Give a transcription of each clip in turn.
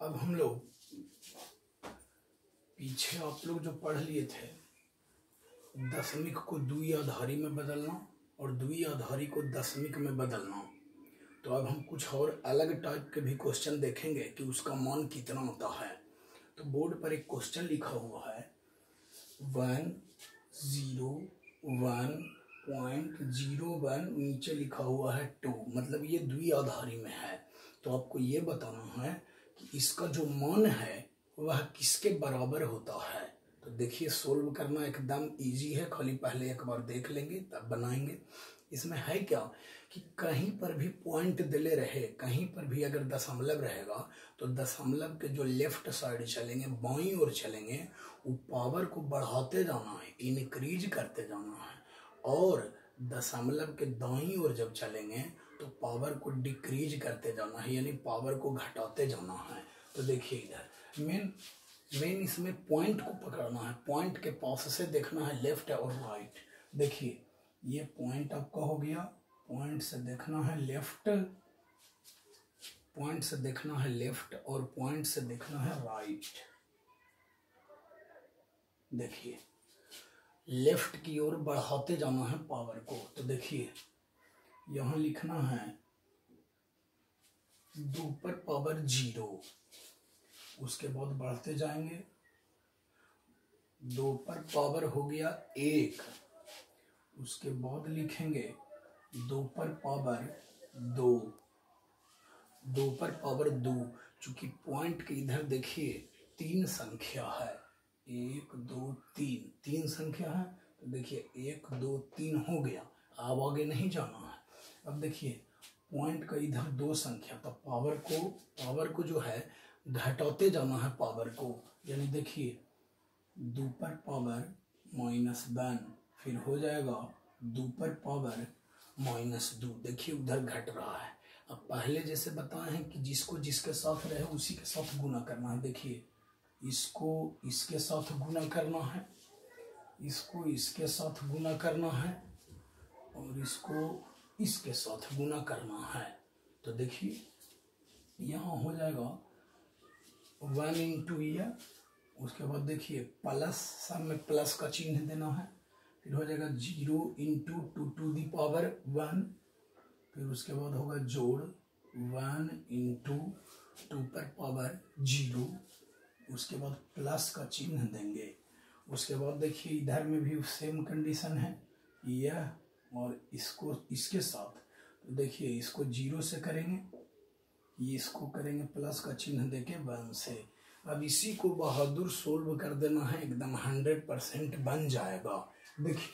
अब हम लोग पीछे आप लोग जो पढ़ लिए थे दशमिक को द्विआधारी में बदलना और द्विआधारी को दशमिक में बदलना, तो अब हम कुछ और अलग टाइप के भी क्वेश्चन देखेंगे कि उसका मान कितना होता है। तो बोर्ड पर एक क्वेश्चन लिखा हुआ है 101.01, नीचे लिखा हुआ है 2, मतलब ये द्विआधारी में है। तो आपको ये बताना है कि इसका जो मान है वह किसके बराबर होता है। तो देखिए सोल्व करना एकदम इजी है, खाली पहले एक बार देख लेंगे तब बनाएंगे। इसमें है क्या कि कहीं पर भी पॉइंट दिले रहे, कहीं पर भी अगर दशमलव रहेगा तो दशमलव के जो लेफ्ट साइड चलेंगे, बाईं ओर चलेंगे, वो पावर को बढ़ाते जाना है, इनक्रीज करते जाना है, और दशमलव के दाईं ओर जब चलेंगे तो पावर को डिक्रीज करते जाना है, यानी पावर को घटाते जाना है। तो देखिए इधर मेन इसमें पॉइंट को पकड़ना है, पॉइंट के पास से देखना है लेफ्ट और राइट। देखिए ये पॉइंट आपका हो गया, पॉइंट से देखना है लेफ्ट, पॉइंट से देखना है लेफ्ट और पॉइंट से देखना है राइट। देखिए लेफ्ट की ओर बढ़ाते जाना है पावर को। तो देखिए यहां लिखना है 2 पर पावर 0, उसके बाद बढ़ते जाएंगे 2 पर पावर हो गया 1, उसके बाद लिखेंगे 2 पर पावर 2, 2 पर पावर 2। चूंकि पॉइंट के इधर देखिए 3 संख्या है, 1 2 3, 3 संख्या है। तो देखिए 1 2 3 हो गया, अब आगे नहीं जाना है। अब देखिए पॉइंट का इधर 2 संख्या, तो पावर को जो है घटाते जाना है पावर को, यानी देखिए 2 पर पावर -1, फिर हो जाएगा 2 पर पावर -2। देखिए उधर घट रहा है। अब पहले जैसे बताए हैं कि जिसको जिसके साथ रहे उसी के साथ गुना करना है। देखिए इसको इसके साथ गुना करना है, इसको इसके साथ गुना करना है, और इसको इसके साथ गुना करना है। तो देखिए यहाँ हो जाएगा 1 इंटू ये, उसके बाद देखिए प्लस, सब में प्लस का चिन्ह देना है, फिर हो जाएगा 0 इंटू 2 टू दी पावर 1, फिर उसके बाद होगा जोड़ 1 इंटू 2 पर पावर 0, उसके बाद प्लस का चिन्ह देंगे। उसके बाद देखिए इधर में भी सेम कंडीशन है, यह और इसको इसके साथ। तो देखिए इसको 0 से करेंगे, इसको करेंगे प्लस का चिन्ह देके 1 से। अब इसी को बहादुर सोल्व कर देना है, एकदम 100% बन जाएगा। देखिए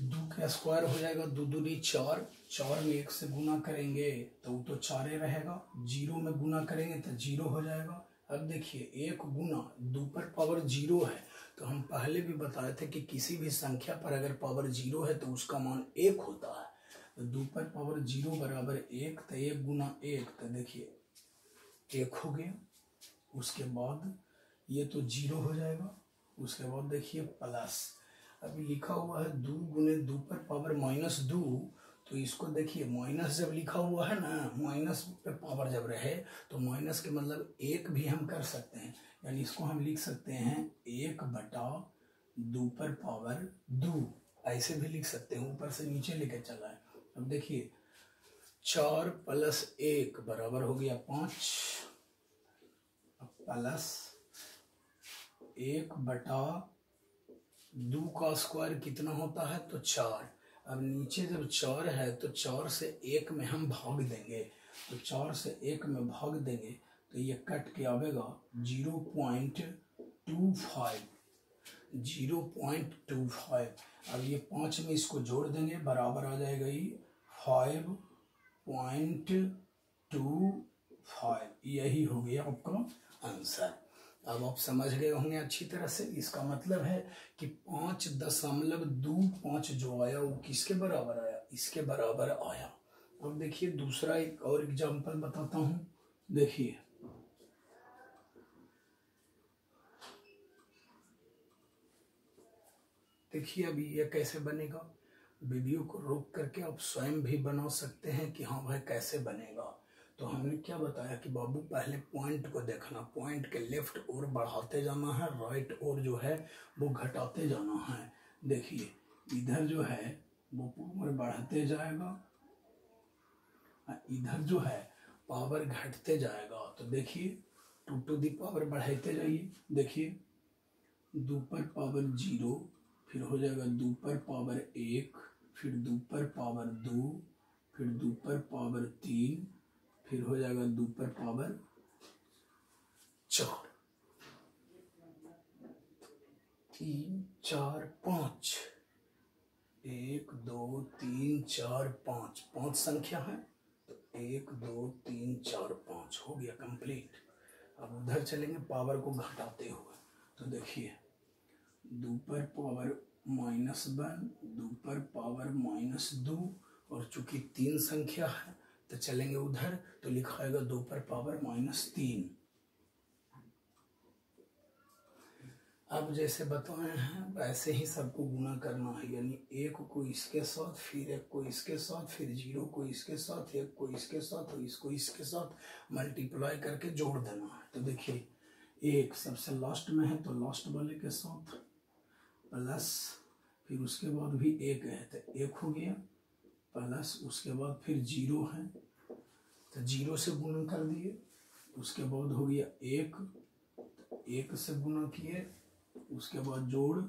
2 का स्क्वायर हो जाएगा 2 दूनी 4, 4 में 1 से गुना करेंगे तो वो तो 4 रहेगा, 0 में गुना करेंगे तो 0 हो जाएगा। अब देखिए 1 गुना 2 पर पावर 0 है, तो हम पहले भी बताए थे कि किसी भी संख्या पर अगर पावर 0 है तो उसका मान 1 होता है। तो 2 पर पावर 0 बराबर 1, तो 1 गुना 1, तो देखिए 1 हो गया। उसके बाद ये तो 0 हो जाएगा, उसके बाद देखिए प्लस, अभी लिखा हुआ है 2 गुने 2 पर पावर -2, तो इसको देखिए माइनस जब लिखा हुआ है ना, माइनस पे पावर जब रहे तो माइनस के मतलब 1 भी हम कर सकते हैं, यानी इसको हम लिख सकते हैं 1/2 पर पावर 2, ऐसे भी लिख सकते हैं, ऊपर से नीचे लेके चला है। अब देखिए 4 + 1 बराबर हो गया 5, प्लस 1/2 का स्क्वायर कितना होता है तो 4। अब नीचे जब 4 है तो 4 से 1 में हम भाग देंगे, तो 4 से 1 में भाग देंगे तो ये कट के आवेगा 0.25, 0.25। अब ये 5 में इसको जोड़ देंगे, बराबर आ जाएगा ये 5.25, यही हो गया आपका आंसर। अब आप समझ गए होंगे अच्छी तरह से। इसका मतलब है कि 5.25 जो आया वो किसके बराबर आया, इसके बराबर आया। अब देखिए दूसरा एक और एग्जांपल बताता हूं। देखिए अभी ये कैसे बनेगा, वीडियो को रोक करके आप स्वयं भी बना सकते हैं कि हाँ भाई कैसे बनेगा। तो हमने क्या बताया कि बाबू पहले पॉइंट को देखना, पॉइंट के लेफ्ट ओर बढ़ाते जाना है, राइट ओर जो है वो घटाते जाना है। देखिए इधर जो है वो पावर बढ़ते जाएगा, इधर जो है पावर घटते जाएगा। तो देखिए 2 टू दी पावर बढ़ाते जाइए। देखिए 2 पर पावर 0, फिर हो जाएगा 2 पर पावर 1, फिर 2 पर पावर 2, फिर 2 पर पावर 3, फिर हो जाएगा 2 पर पावर 4, 3 4 5, 1 2 3 4 5, 5 संख्या है तो 1 2 3 4 5 हो गया कंप्लीट। अब उधर चलेंगे पावर को घटाते हुए। तो देखिए 2 पर पावर -1, 2 पर पावर -2, और चूंकि 3 संख्या है तो चलेंगे उधर, तो लिखाएगा 2 पर पावर -3। अब जैसे बताए हैं वैसे ही सबको गुना करना है, यानी 1 को इसके साथ, फिर 1 को इसके साथ, फिर 0 को इसके साथ, 1 को इसके साथ और इसको इसके साथ मल्टीप्लाई करके जोड़ देना है। तो देखिए 1 सबसे लास्ट में है तो लास्ट वाले के साथ प्लस, फिर उसके बाद भी 1 है तो 1 हो गया, प्लस उसके बाद फिर 0 है तो 0 से गुना कर दिए, उसके बाद हो गया 1 से गुना किए, उसके बाद जोड़,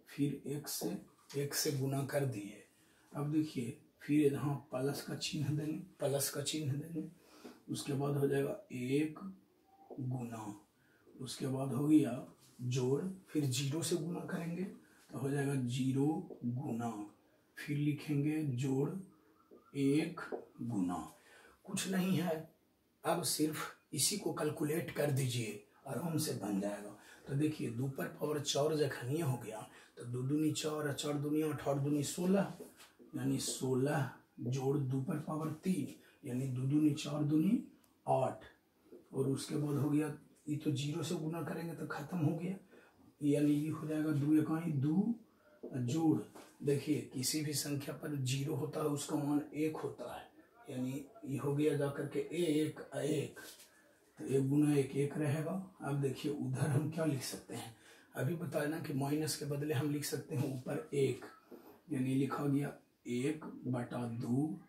फिर 1 से गुना कर दिए। अब देखिए फिर यहाँ प्लस का चिन्ह देंगे, उसके बाद हो जाएगा 1 गुना, उसके बाद हो गया जोड़, फिर 0 से गुना करेंगे तो हो जाएगा 0 गुना, फिर लिखेंगे जोड़ 1 गुना। कुछ नहीं है, अब सिर्फ इसी को कैलकुलेट कर दीजिए, आराम से बन जाएगा। तो देखिए 2 पर पावर 4 जखनिए हो गया तो 2 दूनी 4, 4 दूनी 8, 8 दूनी 16, यानी 16 जोड़ 2 पर पावर 3, यानी 2 दूनी 4 दूनी 8, और उसके बाद हो गया ये तो 0 से गुना करेंगे तो खत्म हो गया, यानी ये हो जाएगा 2 इकाई 2 जोड़। देखिए किसी भी संख्या पर 0 होता है उसका मान 1 होता है, यानी ये हो गया जाकर के 1 1, तो 1 गुना 1 1 रहेगा। अब देखिए उधर हम क्या लिख सकते हैं, अभी बताया ना कि माइनस के बदले हम लिख सकते हैं ऊपर 1, यानी लिखा गया 1/2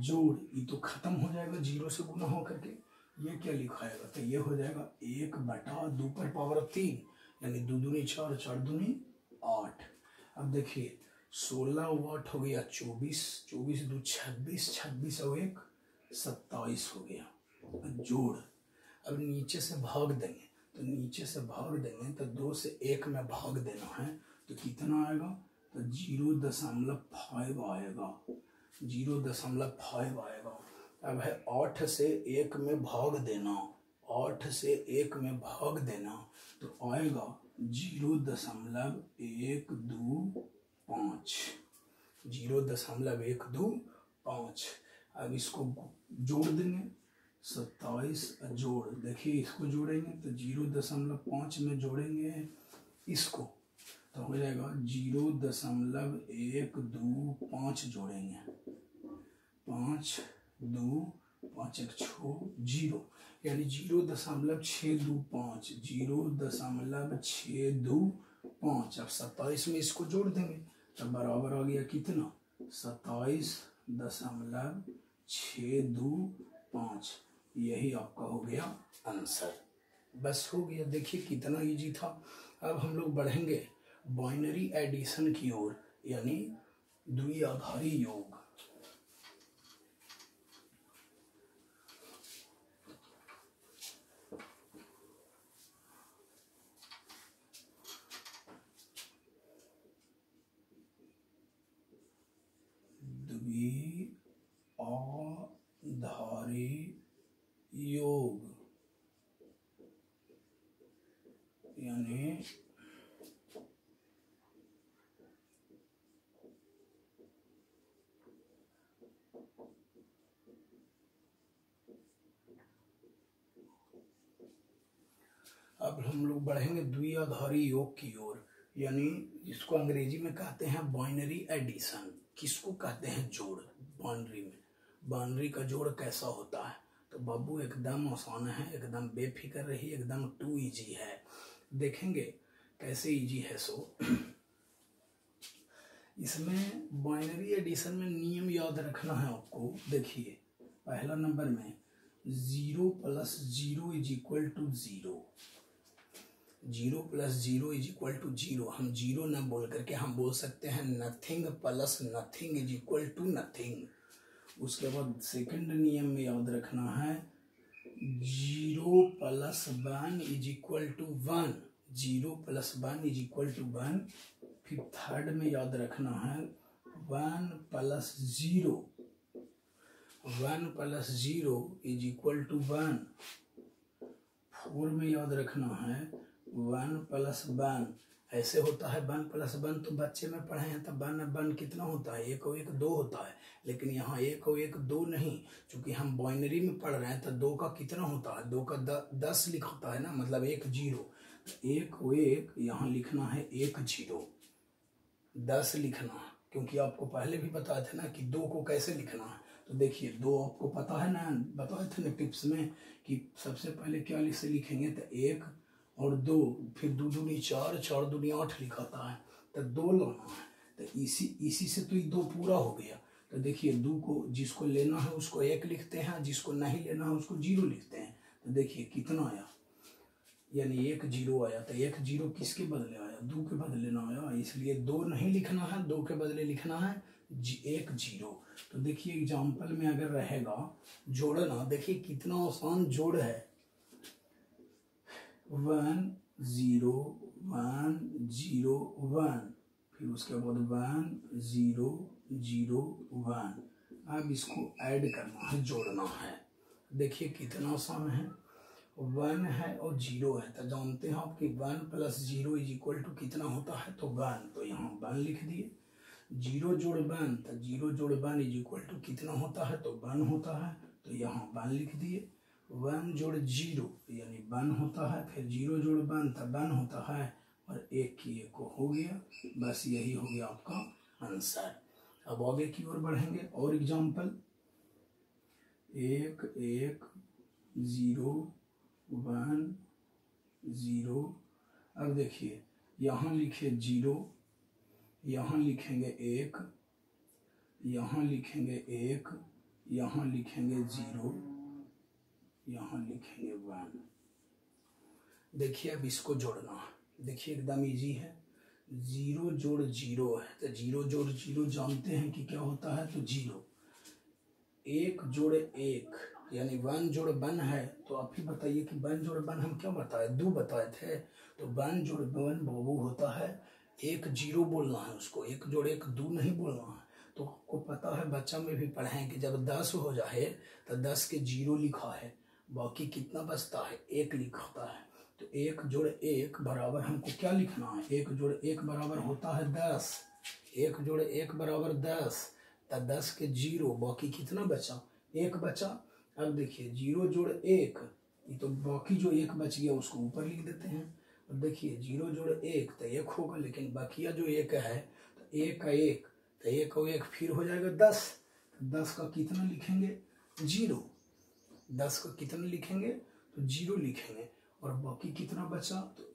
जोड़, ये तो खत्म हो जाएगा 0 से गुना हो करके, ये क्या लिखाएगा तो ये हो जाएगा 1/2 पर पावर 3, यानी 2 दूनी 4, 4 दूनी 8। अब देखिए 16 वाट हो गया 24, 24 2 26, 26 और 1 27 हो गया जोड़। अब नीचे से भाग देंगे, तो नीचे से भाग देंगे तो 2 से 1 में भाग देना है तो कितना आएगा तो 0.5 आएगा, 0.5 आएगा। अब है 8 से 1 में भाग देना, 8 से 1 में भाग देना तो आएगा 0.125, 0.125। अब इसको जोड़ देंगे 27 जोड़, देखिए इसको जोड़ेंगे तो 0.5 में जोड़ेंगे इसको तो हो जाएगा 0.125 जोड़ेंगे, 5 2 5 1 6 0, यानी 0.625, 0.625। अब 27 में इसको जोड़ देंगे तो बराबर आ गया कितना 27.625, यही आपका हो गया आंसर। बस हो गया, देखिए कितना इजी था। अब हम लोग बढ़ेंगे बाइनरी एडिशन की ओर, यानी द्विआधारी योग। द्विआधारी योग यानी अब हम लोग बढ़ेंगे द्विआधारी योग की ओर, यानी इसको अंग्रेजी में कहते हैं बाइनरी एडिशन। किसको कहते हैं जोड़, बाइनरी में। बाइनरी का जोड़ कैसा होता है तो बाबू एकदम आसान है, एकदम बेफिक्र रही, एकदम टू इजी है। देखेंगे कैसे इजी है। सो इसमें बाइनरी एडिशन में नियम याद रखना है आपको। देखिए पहला नंबर में 0 + 0 = 0, 0 + 0 = 0। हम 0 न बोल करके हम बोल सकते हैं नथिंग + नथिंग = नथिंग। उसके बाद सेकंड नियम में याद रखना है 0 + 1 = 1, 0 + 1 = 1। फिर थर्ड में याद रखना है 1 + 0, 1 + 0 = 1। फोर में याद रखना है 1 + 1 ऐसे होता है 1 + 1, तो बच्चे में पढ़े हैं तो 1 कितना होता है, 1 और 1 2 होता है। लेकिन यहाँ 1 और 1 2 नहीं, क्योंकि हम बाइनरी में पढ़ रहे हैं तो 2 का कितना होता है, 2 का 10 लिखता है ना, मतलब 1 0। 1 और 1 यहाँ लिखना है 1 0, 10 लिखना है, क्योंकि आपको पहले भी बताया था ना कि 2 को कैसे लिखना है। तो देखिए 2 आपको पता है ना, बताए थे ना टिप्स में कि सबसे पहले क्या से लिखेंगे, तो 1 और 2, फिर 2 दूनी 4, 4 दूनी 8 लिखाता है, तो 2 लाना है। तो इसी से तो ये 2 पूरा हो गया। तो देखिए 2 को जिसको लेना है उसको 1 लिखते हैं, जिसको नहीं लेना है उसको 0 लिखते हैं। तो देखिए कितना आया, यानी 1 0 आया। तो 1 0 किसके बदले आया, 2 के बदले ना आया, इसलिए 2 नहीं लिखना है, 2 के बदले लिखना है 1 0। तो देखिए एग्जाम्पल में अगर रहेगा जोड़ना, देखिए कितना आसान जोड़ है, 1 0 1 0 1, फिर उसके बाद 1 0 0 1। अब इसको ऐड करना है, जोड़ना है। देखिए कितना आसान है, 1 है और 0 है, तो जानते हैं आप कि 1 + 0 = कितना होता है, तो 1। तो यहाँ 1 लिख दिए। 0 जोड़ 1, तो 0 जोड़ 1 = कितना होता है, तो 1 होता है, तो यहाँ 1 लिख दिए। 1 जोड़ 0 यानी 1 होता है, फिर 0 जोड़ 1 तो 1 होता है, और 1 की 1 को हो गया। बस यही हो गया आपका आंसर। अब आगे की ओर बढ़ेंगे और एग्जाम्पल, 1 1 0 1 0। अब देखिए यहाँ लिखिए 0, यहाँ लिखेंगे 1, यहाँ लिखेंगे 1, यहाँ लिखेंगे 0, यहाँ लिखेंगे 1। देखिए अब इसको जोड़ना है, देखिए एकदम इजी है। 0 जोड़ 0 है, तो 0 जोड़ 0 जानते हैं कि क्या होता है, तो 0। 1 जोड़ 1 यानी 1 जोड़ 1 है, तो आप ही बताइए कि 1 जोड़ 1 हम क्या बताए, 2 बताए थे। तो 1 जोड़ 1 बाबू होता है 1 0 बोलना है उसको, 1 जोड़ 1 2 नहीं बोलना है। तो आपको पता है बच्चा में भी पढ़े हैं कि जब 10 हो जाए तो 10 के 0 लिखा है, बाकी कितना बचता है, 1 लिखता है। तो 1 जोड़ 1 बराबर हमको क्या लिखना है, 1 जोड़ 1 बराबर होता है 10, 1 जोड़ 1 बराबर 10, तो 10 के 0, बाकी कितना बचा, 1 बचा। अब देखिए 0 जोड़ 1, ये तो बाकी जो 1 बच गया उसको ऊपर लिख देते हैं। और देखिए 0 जोड़ 1 तो 1 होगा, लेकिन बाकिया जो 1 है तो 1 का 1, तो 1 और 1 फिर हो जाएगा 10। तो 10 का कितना लिखेंगे, 0। 10 का कितना लिखेंगे, तो 0 लिखेंगे। और बाकी कितना बचा, तो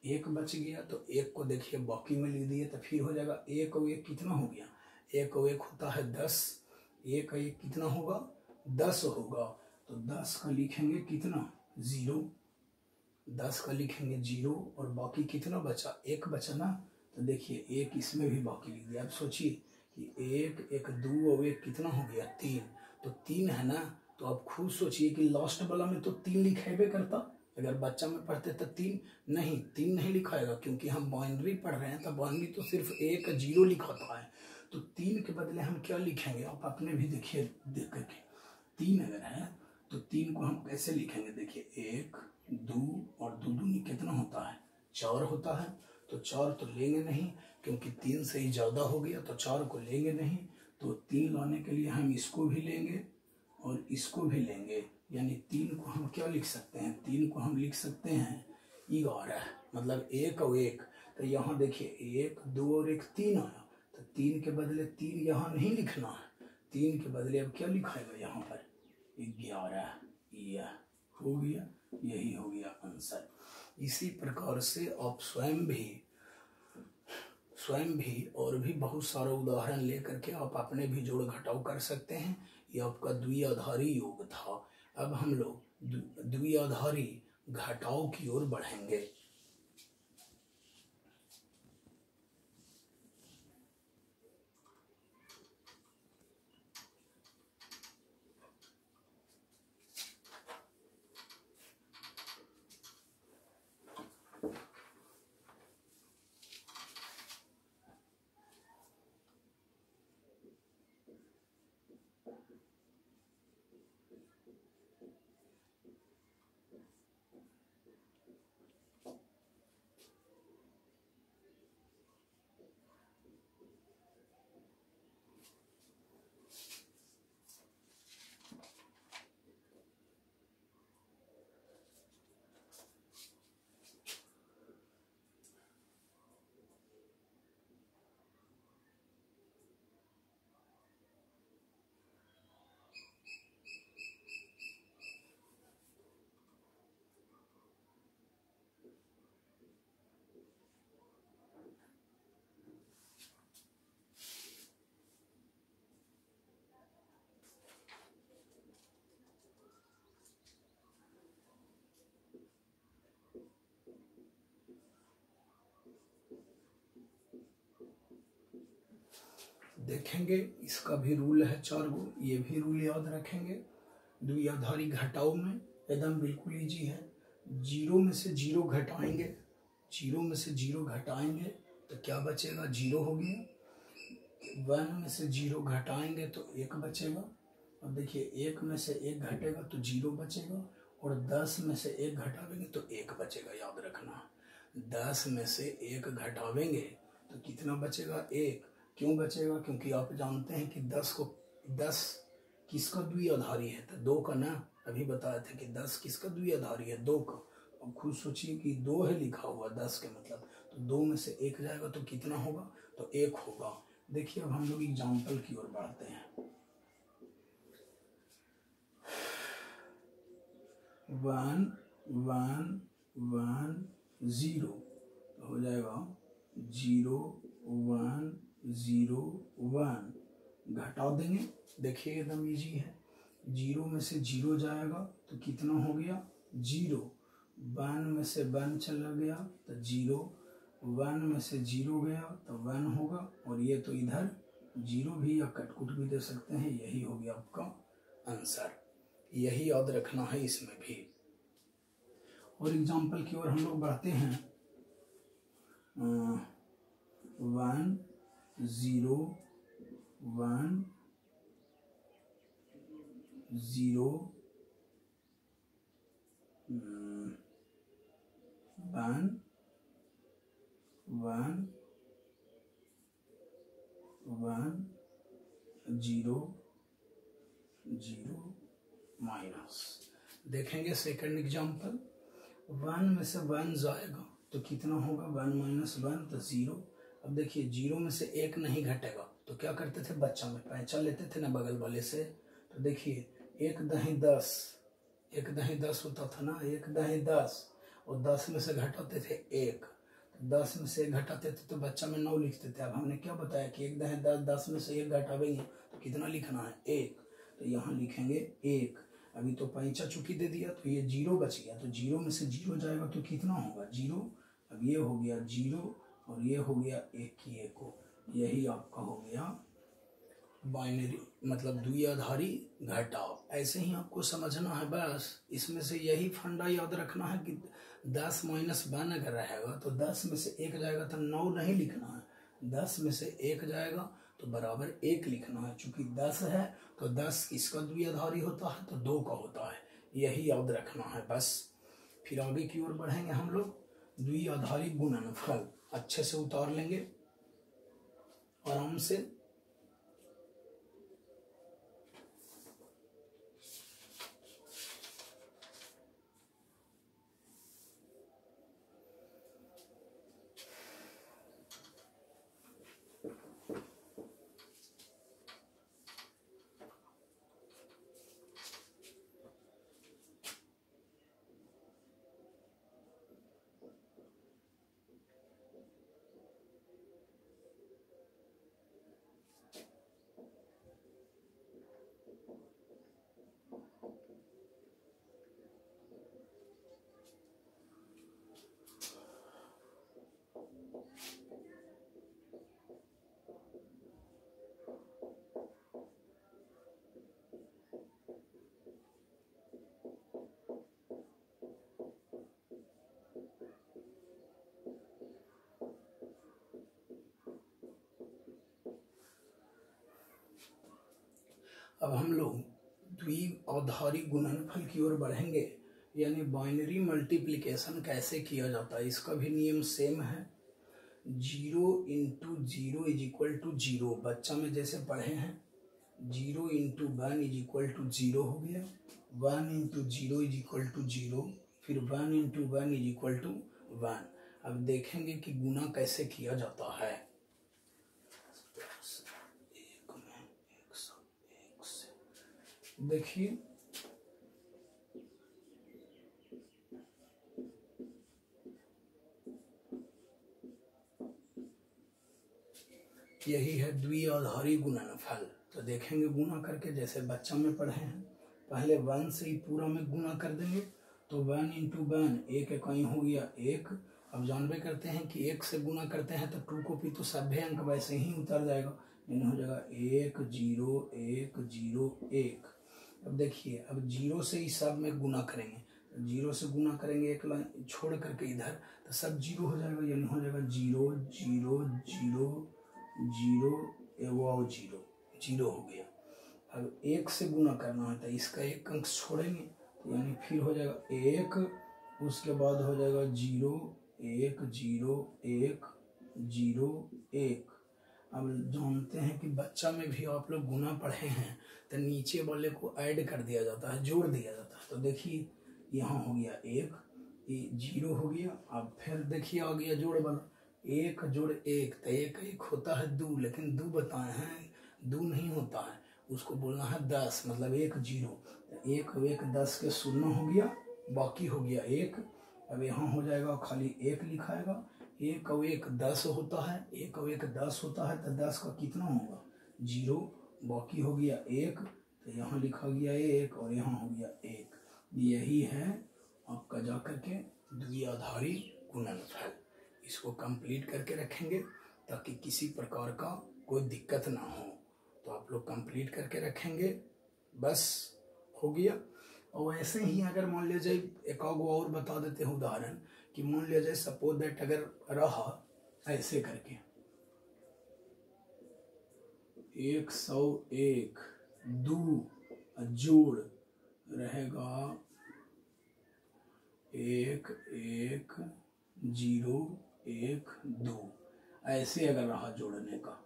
1 बच गया, तो 1 को देखिए बाकी में लिख दिए, तो फिर हो जाएगा 1 और 1 कितना हो गया, 1 और 1 होता है 10, 1 का 1 कितना होगा, 10 होगा। तो 10 का लिखेंगे कितना, 0, 10 का लिखेंगे 0, और बाकी कितना बचा, 1 बचा ना। तो देखिए 1 इसमें भी बाकी लिख दिया। अब सोचिए कि 1 1 2 और 1 कितना हो गया, 3। तो 3 है ना, तो आप खुद सोचिए कि लास्ट वाला में तो 3 लिखेबे करता, अगर बच्चा में पढ़ते तो 3 नहीं लिखाएगा, क्योंकि हम बाइनरी पढ़ रहे हैं तो बाइनरी तो सिर्फ 1 0 लिखाता है। तो 3 के बदले हम क्या लिखेंगे, आप अपने भी देखिए, देख करके 3 अगर है तो 3 को हम कैसे लिखेंगे, देखिए 1 2 और 2 दूनी कितना होता है, 4 होता है। तो 4 तो लेंगे नहीं, क्योंकि 3 से ही ज़्यादा हो गया, तो 4 को लेंगे नहीं। तो 3 लाने के लिए हम इसको भी लेंगे और इसको भी लेंगे, यानी 3 को हम क्या लिख सकते हैं, 3 को हम लिख सकते हैं 11, मतलब 1 और 1। तो यहाँ देखिए 1 2 और 1 3 आया, तो 3 के बदले 3 यहाँ नहीं लिखना है, 3 के बदले अब क्या लिखाएगा यहाँ पर, 11। यह हो गया, यही हो गया आंसर। इसी प्रकार से आप स्वयं भी और भी बहुत सारा उदाहरण लेकर के आप अपने भी जोड़ घटाव कर सकते हैं। यह आपका द्विआधारी योग था। अब हम लोग द्विआधारी घटाव की ओर बढ़ेंगे। देखेंगे, इसका भी रूल है 4 गो, ये भी रूल याद रखेंगे। द्विआधारी घटाव में एकदम बिल्कुल इजी है। 0 में से 0 घटाएंगे, 0 में से 0 घटाएंगे तो क्या बचेगा, 0 हो गया। 1 में से 0 घटाएंगे तो 1 बचेगा। अब देखिए 1 में से 1 घटेगा तो 0 बचेगा, और 10 में से 1 घटावेंगे तो 1 बचेगा। याद रखना, 10 में से 1 घटावेंगे तो कितना बचेगा, 1। क्यों बचेगा, क्योंकि आप जानते हैं कि 10 किसका द्विआधारी है, तो 2 का ना। अभी बताया था कि 10 किसका द्विआधारी है, 2 का। अब खुद सोचिए कि 2 है लिखा हुआ 10 के मतलब, तो 2 में से 1 जाएगा तो कितना होगा, तो 1 होगा। देखिए अब हम लोग एग्जाम्पल की ओर बढ़ते हैं। 1 1 1 0 हो जाएगा 0 1 0 1। घटा देंगे, देखिए एकदम इजी है। 0 में से 0 जाएगा तो कितना हो गया, 0। 1 में से 1 चला गया तो 0। 1 में से 0 गया तो 1 होगा, और ये तो इधर 0 भी या कटकुट भी दे सकते हैं। यही हो गया आपका आंसर। यही याद रखना है इसमें भी। और एग्जाम्पल की ओर हम लोग बढ़ते हैं। 1 0 1 0 1 1 1 0 0 माइनस। देखेंगे सेकंड एग्जाम्पल। 1 में से 1 जाएगा तो कितना होगा, 1 माइनस 1 तो 0। अब देखिए 0 में से 1 नहीं घटेगा तो क्या करते थे, बच्चा में पैंचा लेते थे ना बगल वाले से। तो देखिए 1 दही 10, 1 दही 10 होता था ना, 1 दही 10, और 10 में से घटाते थे 1। 10 में से 1 घटाते थे तो बच्चा में 9 लिखते थे। अब हमने क्या बताया कि 1 दही 10, 10 में से 1 घटावेंगे तो कितना लिखना है, 1। तो यहाँ लिखेंगे 1। अभी तो पैंचा चुकी दे दिया तो ये 0 बच गया, तो 0 में से 0 जाएगा तो कितना होगा, 0। अब ये हो गया 0 और ये हो गया 1 की 1 को। यही आपका हो गया बाइनरी मतलब द्विआधारी घटाव। ऐसे ही आपको समझना है बस। इसमें से यही फंडा याद रखना है कि 10 माइनस 1 अगर रहेगा तो 10 में से 1 जाएगा तो 9 नहीं लिखना है। 10 में से 1 जाएगा तो बराबर 1 लिखना है। चूंकि 10 है तो 10 किसका द्विआधारी होता है, तो 2 का होता है। यही याद रखना है बस। फिर आगे की ओर बढ़ेंगे हम लोग। द्विआधारी गुणनफल अच्छे से उतार लेंगे आराम से। अब हम लोग द्विआधारी गुणनफल की ओर बढ़ेंगे, यानी बाइनरी मल्टीप्लिकेशन कैसे किया जाता है। इसका भी नियम सेम है, 0 इंटू 0 इज इक्वल टू 0। बच्चा में जैसे पढ़े हैं 0 इंटू 1 इज इक्वल टू 0 हो गया, 1 इंटू 0 इज इक्वल टू 0, फिर 1 इंटू 1 इज इक्वल टू 1। अब देखेंगे कि गुना कैसे किया जाता है। देखिए यही है द्विआधारी गुणनफल। तो देखेंगे गुना करके, जैसे बच्चा में पढ़े हैं, पहले 1 से ही पूरा में गुना कर देंगे, तो 1 इंटू 1 एक इकाई हो गया 1। अब जानबे करते हैं कि 1 से गुना करते हैं तो 2 कॉपी तो सभ्य अंक वैसे ही उतर जाएगा, यानी हो जाएगा 1 0 1 0 1। अब देखिए, अब 0 से ही सब में गुना करेंगे, 0 से गुना करेंगे एक लाइन छोड़ करके इधर, तो सब 0 हो जाएगा, यानी हो जाएगा 0 0 0 0 वो 0 0 हो गया। अब 1 से गुना करना है तो इसका एक अंक छोड़ेंगे, तो यानी फिर हो जाएगा 1, उसके बाद हो जाएगा 0 1 0 1 0 1। अब जानते हैं कि बच्चा में भी आप लोग गुना पढ़े हैं तो नीचे वाले को ऐड कर दिया जाता है, जोड़ दिया जाता है। तो देखिए यहाँ हो गया 1, ये 0 हो गया। अब फिर देखिए आ गया जोड़ वाला, 1 जोड़ 1, तो 1 1 होता है 2, लेकिन 2 बताए हैं 2 नहीं होता है, उसको बोलना है 10, मतलब 1 0। 1 1 10 के 0 हो गया, बाकी हो गया 1। अब यहाँ हो जाएगा खाली 1 लिखाएगा, 1 और 1 10 होता है, 1 और 1 10 होता है, तो 10 का कितना होगा 0, बाकी हो गया 1, तो यहाँ लिखा गया 1 और यहाँ हो गया 1। यही है आपका जा करके द्विआधारी गुणनफल। इसको कंप्लीट करके रखेंगे ताकि किसी प्रकार का कोई दिक्कत ना हो। तो आप लोग कंप्लीट करके रखेंगे, बस हो गया। और ऐसे ही अगर मान लिया जाए, एक और बता देते हैं उदाहरण, कि मान लिया जाए सपोज दैट अगर रहा ऐसे करके 101 2 जोड़ रहेगा 1 1 0 1 2, ऐसे अगर रहा जोड़ने का।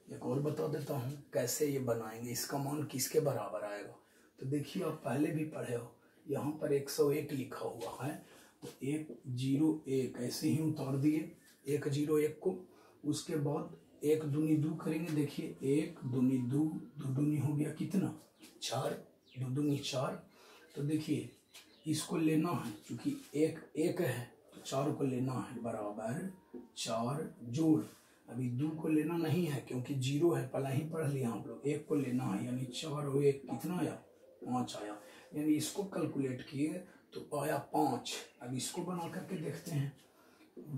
एक और बता देता हूँ कैसे ये बनाएंगे, इसका मान किसके बराबर आएगा। तो देखिए आप पहले भी पढ़े हो, यहाँ पर 101 लिखा हुआ है, तो 1 0 1 ऐसे ही उतार दिए 1 0 1 को। उसके बाद 1 दूनी 2 करेंगे, देखिए 1 दूनी 2, 2 दूनी हो गया कितना 4, 2 दूनी 4। तो देखिए इसको लेना है, क्योंकि 1 1 है तो 4 को लेना है बराबर 4 जोड़। अभी 2 को लेना नहीं है क्योंकि 0 है, पहले ही पढ़ लिया आप लोग। 1 को लेना है, यानी 4 और 1 कितना आया 5 आया, यानी इसको कैलकुलेट किए तो आया 5। अब इसको बना करके देखते हैं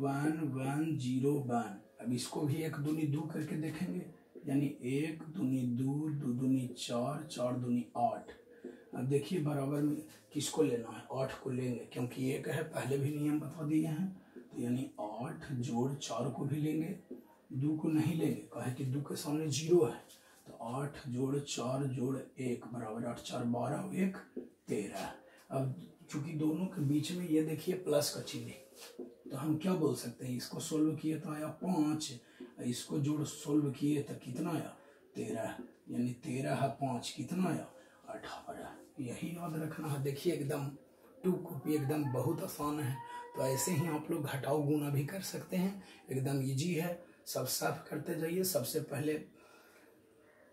1 1 0 1। अब इसको भी 1 दूनी 2 करके देखेंगे, यानी 1 दूनी 2 2 दूनी 4 4 दूनी 8। अब देखिए बराबर में किसको लेना है, 8 को लेंगे क्योंकि 1 है, पहले भी नियम बता दिए हैं। तो यानी 8 जोड़ 4 को भी लेंगे, 2 को नहीं लेंगे, कहे कि 2 के सामने 0 है। तो 8 जोड़ 4 जोड़ 1 बराबर 8 4 12 1 13। अब चूंकि दोनों के बीच में ये देखिए प्लस का चिन्ह, तो हम क्या बोल सकते हैं, इसको सोल्व किए तो आया 5, इसको जोड़ सोल्व किए तो कितना आया 13, यानी 13 है 5 कितना आया 18। यही याद रखना है। देखिए एकदम 2 कॉपी एकदम बहुत आसान है। तो ऐसे ही आप लोग घटाओ गुना भी कर सकते हैं, एकदम इजी है। सब साफ करते जाइए। सबसे पहले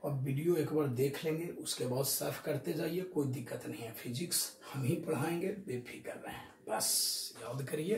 अब वीडियो एक बार देख लेंगे, उसके बाद साफ करते जाइए, कोई दिक्कत नहीं है। फिजिक्स हम ही पढ़ाएंगे, बेफिक्र रहें, बस याद करिए।